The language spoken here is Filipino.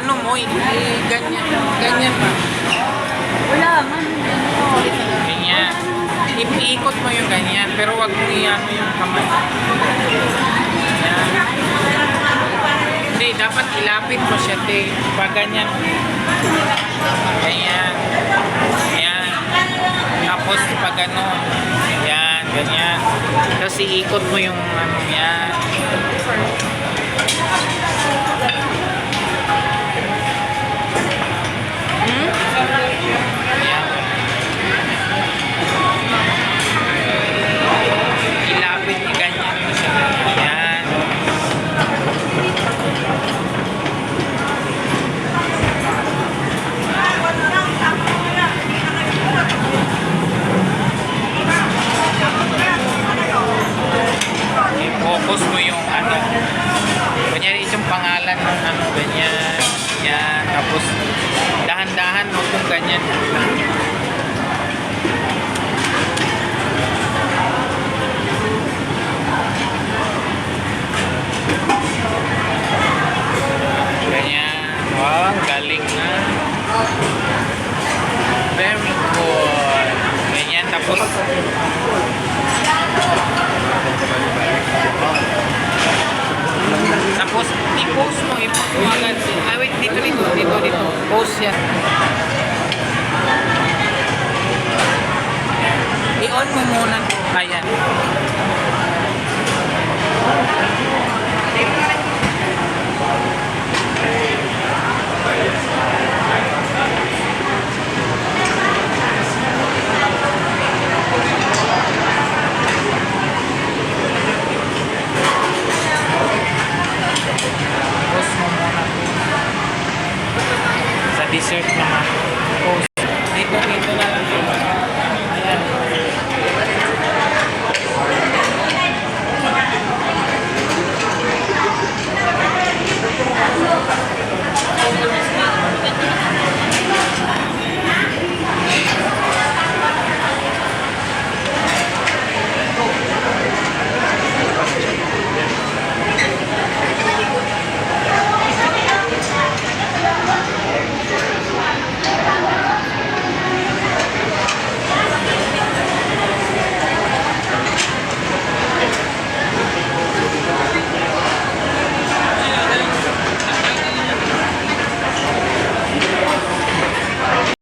ano mo, ganyan. Ganyan ba? Wala man. Ganyan. Iikot mo yung ganyan, pero wag mo i-ano yung kamay. Yan. Hindi, dapat ilapit mo siya, te. Pag ganyan. Ganyan. Yan. Tapos pag ano, yan, ganyan. Tapos iikot mo yung ano, yan. Ilapit ni ganyan mo siya. Yan. I-focus mo yung ano. Kunyari itong pangalan ng ano, ganyan. Yan. Tapos dahan-dahan mo kung ganyan. Ganyan. Wow, galing na. Very good. Ganyan. Tapos i-post mo agad. Ah, wait, dito. Post yan. I-on mo muna. Ayan. Post mo muna. Sa dessert naman.